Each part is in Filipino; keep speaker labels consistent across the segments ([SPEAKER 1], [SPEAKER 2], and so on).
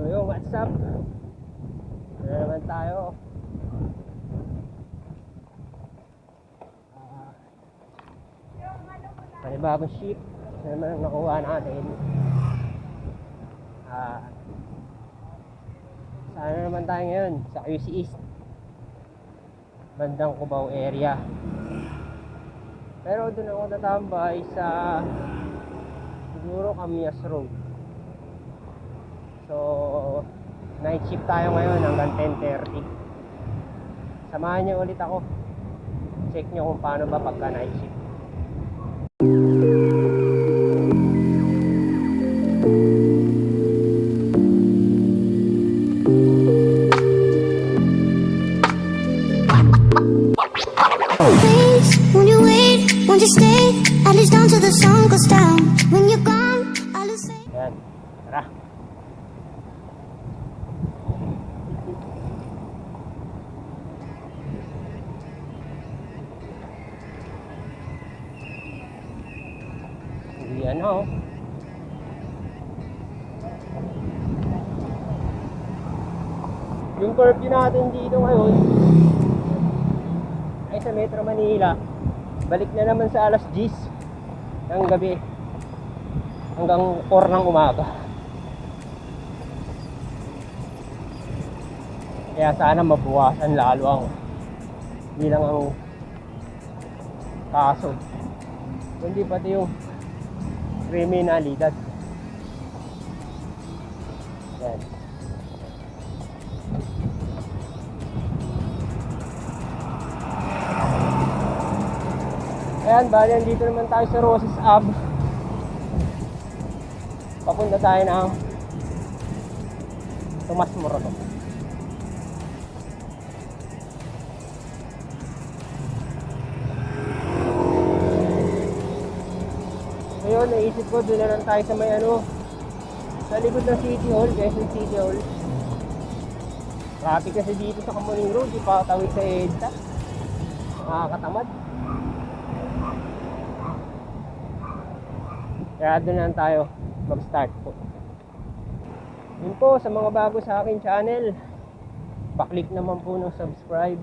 [SPEAKER 1] So yo, what's up? Meron naman tayo. Panibagong ship na naman nakuha natin. Saan naman tayo ngayon? Sa QC East, bandang Cubao area. Pero doon ako tatambay sa siguro Camias Road. So night shift tayo ngayon hanggang 10:30. Samahan niyo ulit ako. Check niyo kung paano ba pagka night shift.
[SPEAKER 2] Please, won't you wait, won't you stay, at least down till the sun goes down. When you're gone, I'll lose faith.
[SPEAKER 1] Ayan, tara. Ayan o. Yung curfew natin dito ngayon ay sa Metro Manila. Balik na naman sa alas 10 ng gabi hanggang 4 ng umaga. Kaya sana mabuwasan lalo ang bilang ang kaso, hindi pati yung kriminalidad. Yan. Ayan, bali dito naman tayo sa Roses Ave. Papunta tayo ng Tomas Morato. Ngayon, naisip ko doon na lang tayo sa may sa likod ng City Hall, Quezon City Hall. Traffic kasi dito sa Kamuning Road, di pa tawid sa EDSA. Nakakatamad. Kaya doon lang tayo mag-start po. Yun po, sa mga bago sa akin channel, pa-click naman po ng subscribe.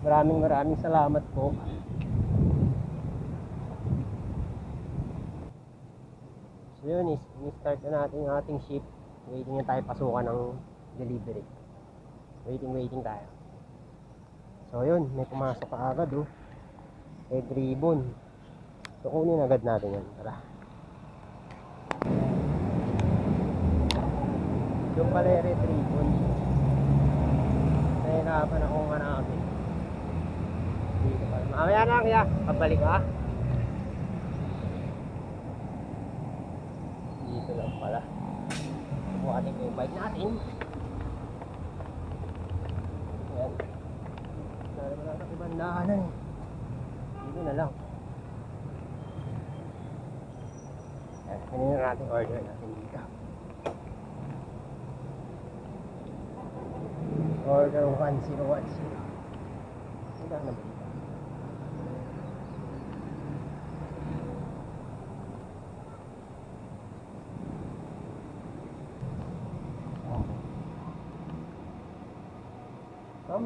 [SPEAKER 1] Maraming salamat po. So yun, i-start na natin yung ating shift. Waiting na tayo pasukan ng delivery. Waiting tayo. So yun, may pumasok ka agad Red ribbon. So kunin agad natin yan. Tara. Yung pala yung red ribbon. Nahirapan akong hanapin. Dito pala. Mamaya na kaya. Pabalik ka. Dito lang pala. Subukatin ko yung bike natin. Ayan. Wala naman natin ibandaanan Dito na lang. Kanina natin order natin dito. Order 1010. Saan na ba dito?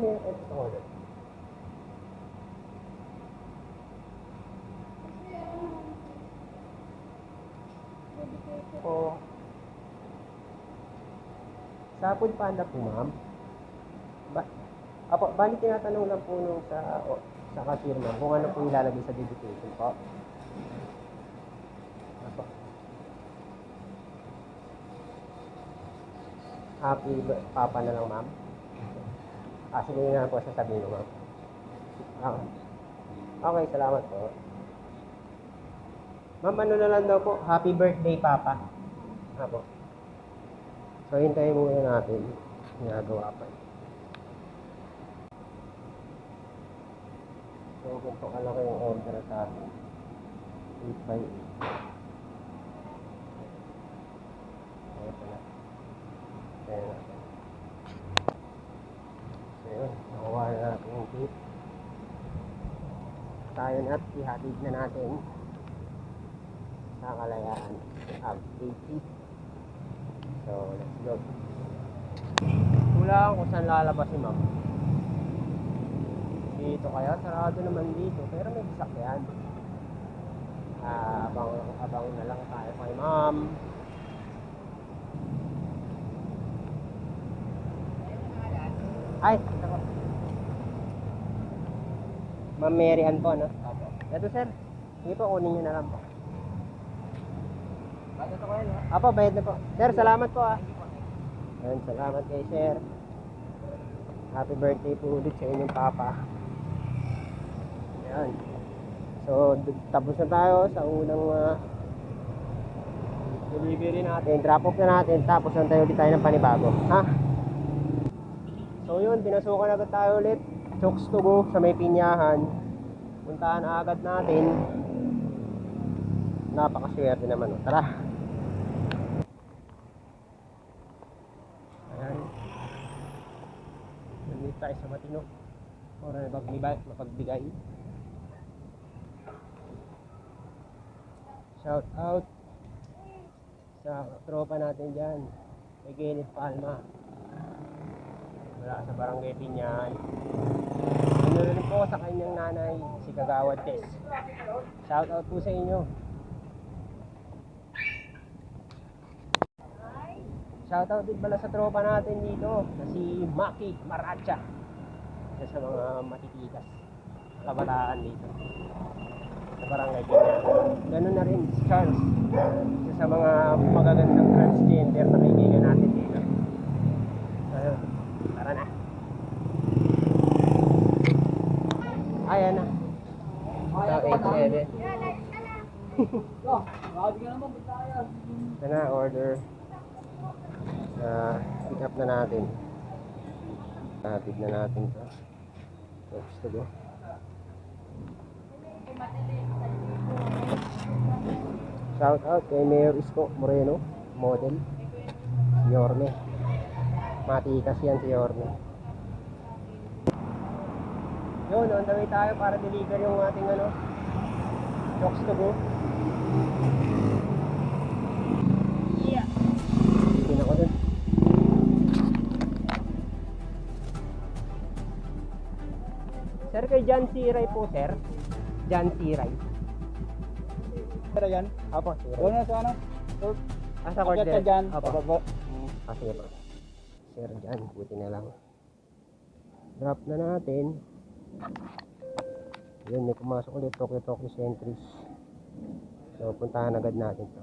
[SPEAKER 1] May extra order. Sa Food Panda po, ma'am. Bali tinatanong lang po nung sa cashier, ma'am, kung ano po ilalagay sa dedication po. Apo. Happy Papa na lang, ma'am. Sige na lang po sasabihin mo, ma'am. Okay, salamat po. Ma'am, ano na lang daw po? Happy birthday, Papa. Apo. So, hintayin muna natin. Ginagawa pa. So, ganito kalaki yung order sa atin. 8 by 8. Ayan pala. Ayan natin. So, yun. Nakuha na natin yung tip. Tayo na at ihatid na natin sa Kalayaan. 80. So, let's go. Wala kung saan lalabas si ma'am. Dito kaya, sarado naman dito. Pero may sasakyan. Abang na lang tayo kay ma'am. Ay, ako. Ma'am Mary Ann po, no? Opo. Ito, sir. Sige po, kunin nyo na lang po. Bayad na po kayo, no? Apo, bayad na po. Sir, salamat po, ah. Ayan, salamat kay sir. Happy birthday po ulit sa inyong papa. Ayan. So, tapos na tayo sa unang delivery natin. Drop off na natin. Tapos na tayo ulit tayo ng panibago. Ha? So, yun. Pinasukan agad tayo ulit. Chokes to go sa may pinyahan. Puntahan agad natin. Napakaswerte naman. Oh. Tara. Ayan. Nandito tayo sa matino. Para mapagbigay. Shout out sa tropa natin dyan. Kay Kenneth Palma. Wala sa barangay Pinyan. Ano rin po sa kanyang nanay, si Kagawad Tess. Shout out po sa inyo. Shout out din pala sa tropa natin dito na si Maki Maracha. Isa sa mga matitikas kabataan dito sa barangay Pinyan. Ganun na rin si Charles. Isa sa mga magagandang transgender na kaibigan natin dito. Ayun, tara na. Ayan na. Sa 87. Ito na, order. Pick up na natin. Hatid na natin ito. Next to go. Shout out kay Mayor Isko Moreno, model. Si Yorme. Matikas yan si Yorme. Yun, on the way tayo para deliver yung ating chokes to go. Yeah. Hindi na ko dun. Sir, kay John Siray po, sir. John Siray.
[SPEAKER 3] Pero yan,
[SPEAKER 1] Apo, Siray.
[SPEAKER 3] doon na sa ano?
[SPEAKER 1] Sa court
[SPEAKER 3] Akit ka dyan,
[SPEAKER 1] Apo.
[SPEAKER 3] pababa.
[SPEAKER 1] Sige po. Sir, dyan. Buti na lang. Drop na natin. Yun, may pumasok ulit. Tokyo Centuries. So, puntahan agad natin to.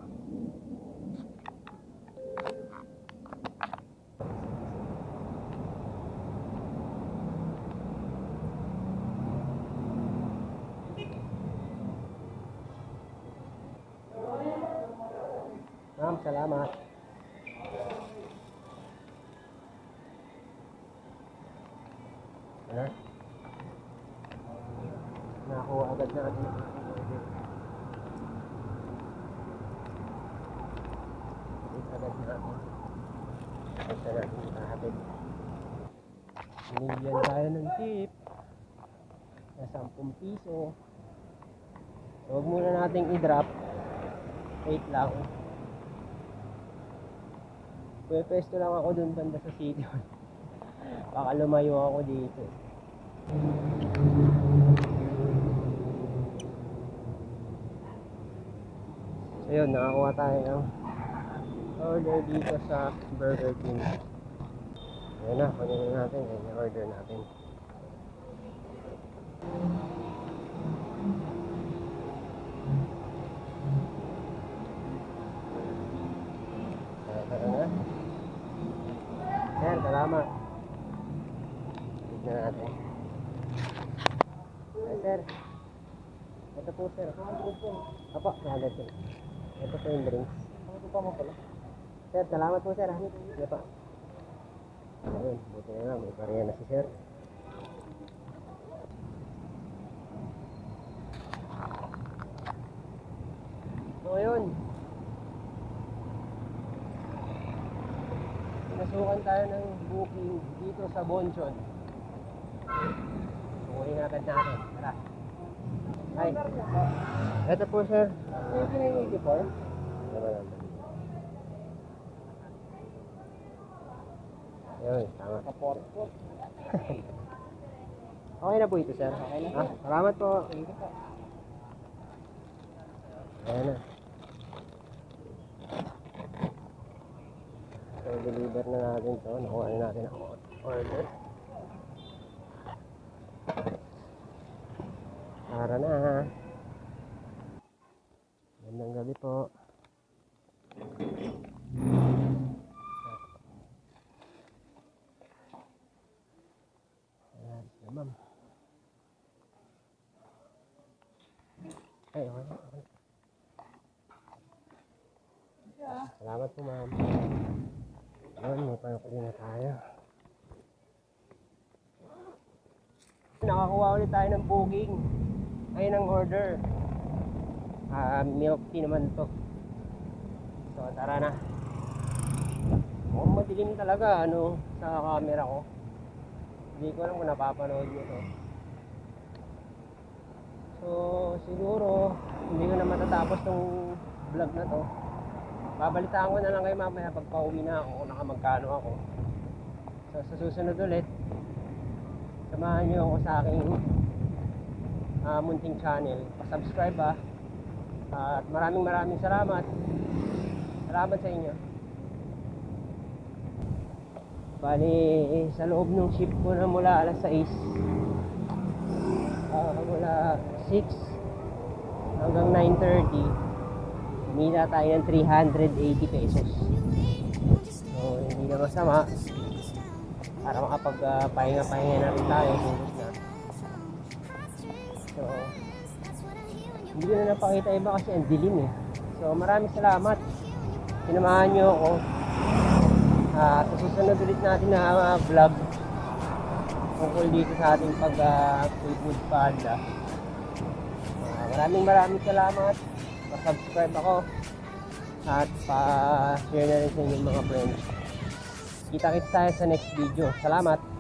[SPEAKER 1] Ma'am, salamat. Ano? Nakuha agad natin. Agad natin. Basta natin nakahatid. Binigyan tayo ng tip na 10 piso. So, huwag muna nating i-drop. Wait lang. Pwesto lang ako dun banda sa city. Baka lumayo ako dito. So yun, nakakuha tayo ng order dito sa Burger King. Ayan na, kunin na natin. Ayan yung order natin. Tara na. Ayan, salamat. Tignan natin. Ay, sir. Ito po, sir. Apo, nahalat yun. Ito po yung drinks. Ito pa mo pala. Sir, salamat po, sir. Sige pa. Ayun, buti na lang. May pariya na si sir. So, ayun. Pinasukan tayo ng booking dito sa Bonchon. Kukunin agad natin. Tara. Hi. Ito po, sir. Ito yung 84. tama.
[SPEAKER 3] Kaport-port.
[SPEAKER 1] Okay na po ito, sir.
[SPEAKER 3] Okay na po.
[SPEAKER 1] Salamat po.
[SPEAKER 3] Thank you po.
[SPEAKER 1] Ayan na. So, deliver na natin to. Nakuha na natin ang order. Tara na. Magandang gabi po. Ayan, ma'am. Ay, okay. Salamat po, ma'am. Ayun, may panukuli na tayo. Nakakuha ulit tayo ng booking. Ay, ng order. Milk tea naman to. So, tara na. Mukhang madilim talaga, sa camera ko. Hindi ko alam kung napapanood nyo to. So, siguro, hindi ko na matatapos tong vlog na to. Babalitaan ko na lang kayo mamaya pag pauwi na ako kung nakamagkano ako. So, sa susunod ulit, samahan nyo ako sa aking munting channel. Pa-subscribe at maraming salamat. Salamat sa inyo. Bali, sa loob ng ship ko na mula alas 6 mula 6 hanggang 9:30, kumita tayo ng 380 pesos. So, hindi na masama para makapag-pahinga na rin tayo. So, hindi ko na napakita iba kasi ang dilim eh. So, maraming salamat. Sinamahan nyo ako. Sa susunod ulit natin na vlog tungkol dito sa ating pag-food panda. Maraming salamat. Pa-subscribe ako at pa-share na rin sa inyong mga friends. Kita-kits tayo sa next video. Salamat!